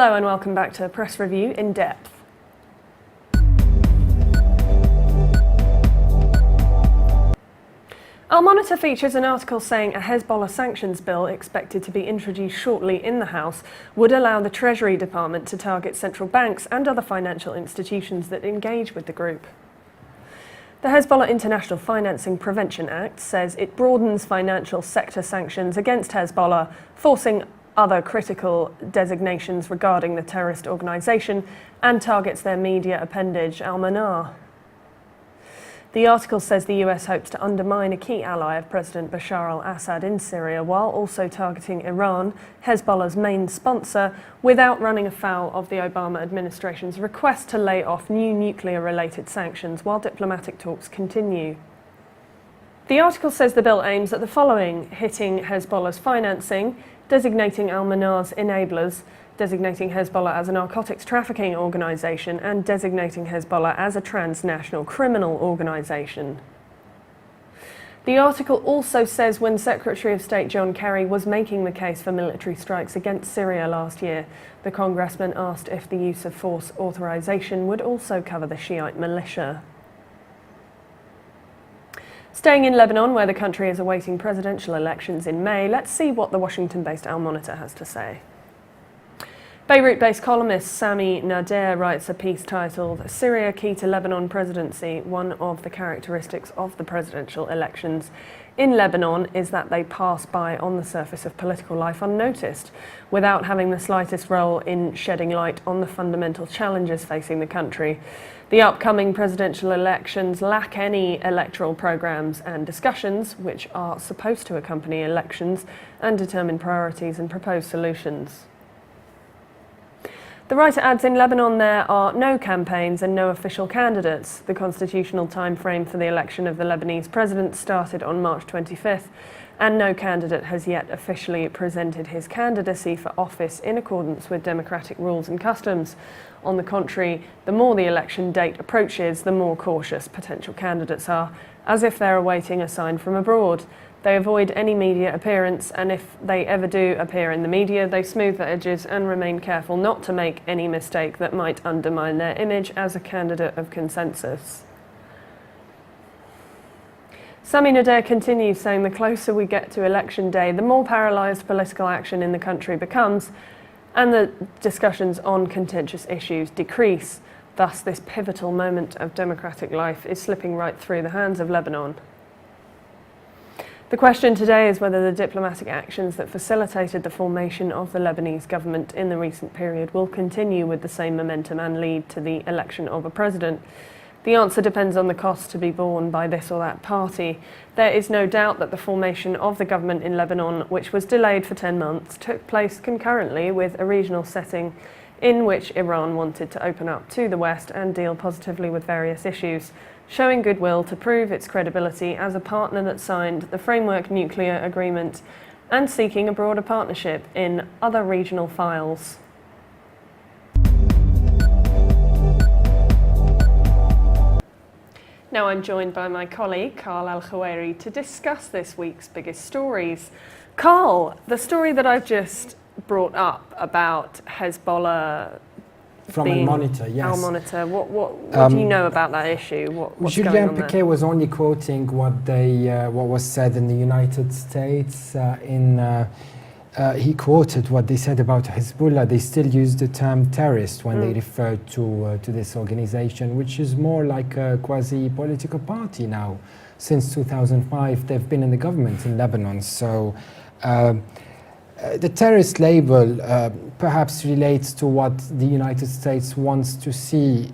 Hello and welcome back to Press Review in Depth. Our Monitor features an article saying a Hezbollah sanctions bill expected to be introduced shortly in the House would allow the Treasury Department to target central banks and other financial institutions that engage with the group. The Hezbollah International Financing Prevention Act says it broadens financial sector sanctions against Hezbollah, forcing other critical designations regarding the terrorist organisation, and targets their media appendage Al-Manar. The article says the US hopes to undermine a key ally of President Bashar al-Assad in Syria while also targeting Iran, Hezbollah's main sponsor, without running afoul of the Obama administration's request to lay off new nuclear-related sanctions while diplomatic talks continue. The article says the bill aims at the following: hitting Hezbollah's financing, designating Al-Manar's enablers, designating Hezbollah as a narcotics trafficking organisation, and designating Hezbollah as a transnational criminal organisation. The article also says when Secretary of State John Kerry was making the case for military strikes against Syria last year, the congressman asked if the use of force authorisation would also cover the Shiite militia. Staying in Lebanon, where the country is awaiting presidential elections in May, let's see what the Washington-based Al Monitor has to say. Beirut-based columnist Sami Nader writes a piece titled "Syria Key to Lebanon Presidency. One of the characteristics of the presidential elections in Lebanon is that they pass by on the surface of political life unnoticed, without having the slightest role in shedding light on the fundamental challenges facing the country. The upcoming presidential elections lack any electoral programs and discussions, which are supposed to accompany elections and determine priorities and propose solutions." The writer adds, in Lebanon there are no campaigns and no official candidates. The constitutional time frame for the election of the Lebanese president started on March 25th, and no candidate has yet officially presented his candidacy for office in accordance with democratic rules and customs. On the contrary, the more the election date approaches, the more cautious potential candidates are, as if they're awaiting a sign from abroad. They avoid any media appearance, and if they ever do appear in the media, they smooth the edges and remain careful not to make any mistake that might undermine their image as a candidate of consensus. Sami Nader continues, saying the closer we get to election day, the more paralysed political action in the country becomes, and the discussions on contentious issues decrease. Thus, this pivotal moment of democratic life is slipping right through the hands of Lebanon. The question today is whether the diplomatic actions that facilitated the formation of the Lebanese government in the recent period will continue with the same momentum and lead to the election of a president. The answer depends on the cost to be borne by this or that party. There is no doubt that the formation of the government in Lebanon, which was delayed for 10 months, took place concurrently with a regional setting in which Iran wanted to open up to the West and deal positively with various issues, showing goodwill to prove its credibility as a partner that signed the Framework Nuclear Agreement and seeking a broader partnership in other regional files. Now I'm joined by my colleague, Carl Al-Khaweri, to discuss this week's biggest stories. Carl, the story that I've just brought up about Hezbollah from Al Monitor, yes. Al Monitor. What do you know about that issue? What's Julien going on there? Piquet was only quoting what was said in the United States. He quoted what they said about Hezbollah. They still use the term terrorist when they refer to this organization, which is more like a quasi-political party now. Since 2005, they've been in the government in Lebanon. So the terrorist label perhaps relates to what the United States wants to see,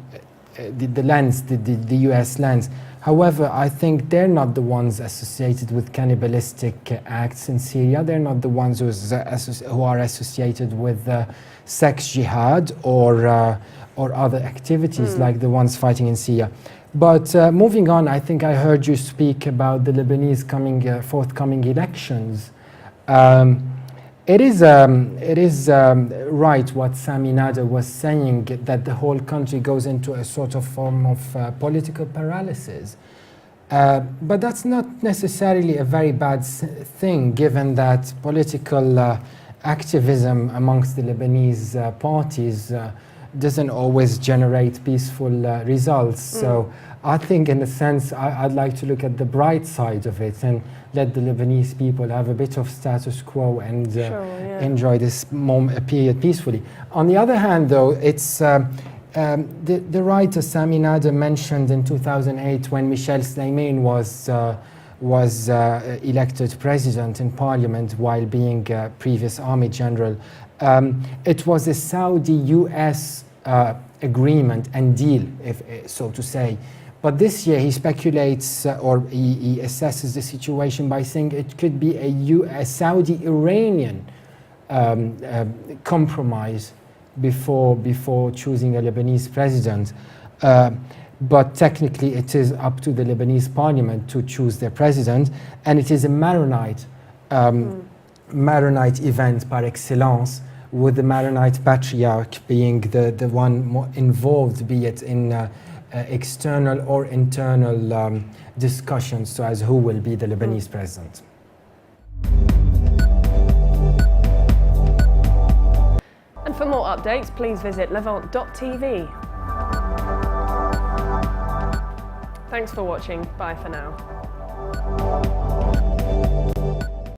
the lens, the US lens. However, I think they're not the ones associated with cannibalistic acts in Syria. They're not the ones who are associated with sex jihad or other activities like the ones fighting in Syria. But moving on, I think I heard you speak about the Lebanese forthcoming elections. It is right what Sami Nader was saying, that the whole country goes into a sort of form of political paralysis. But that's not necessarily a very bad thing, given that political activism amongst the Lebanese parties doesn't always generate peaceful results. So I think in a sense I'd like to look at the bright side of it and let the Lebanese people have a bit of status quo and enjoy this period peacefully. On the other hand though, it's the writer Sami Nader mentioned in 2008 when Michel Sleiman was elected president in parliament while being a previous army general. It was a Saudi-US agreement and deal, if so to say. But this year he speculates or he assesses the situation by saying it could be a Saudi-Iranian compromise before choosing a Lebanese president. But technically it is up to the Lebanese parliament to choose their president, and it is a Maronite event par excellence, with the Maronite patriarch being the one more involved, be it in external or internal discussions as who will be the Lebanese president. And for more updates, please visit levant.tv. Thanks for watching. Bye for now.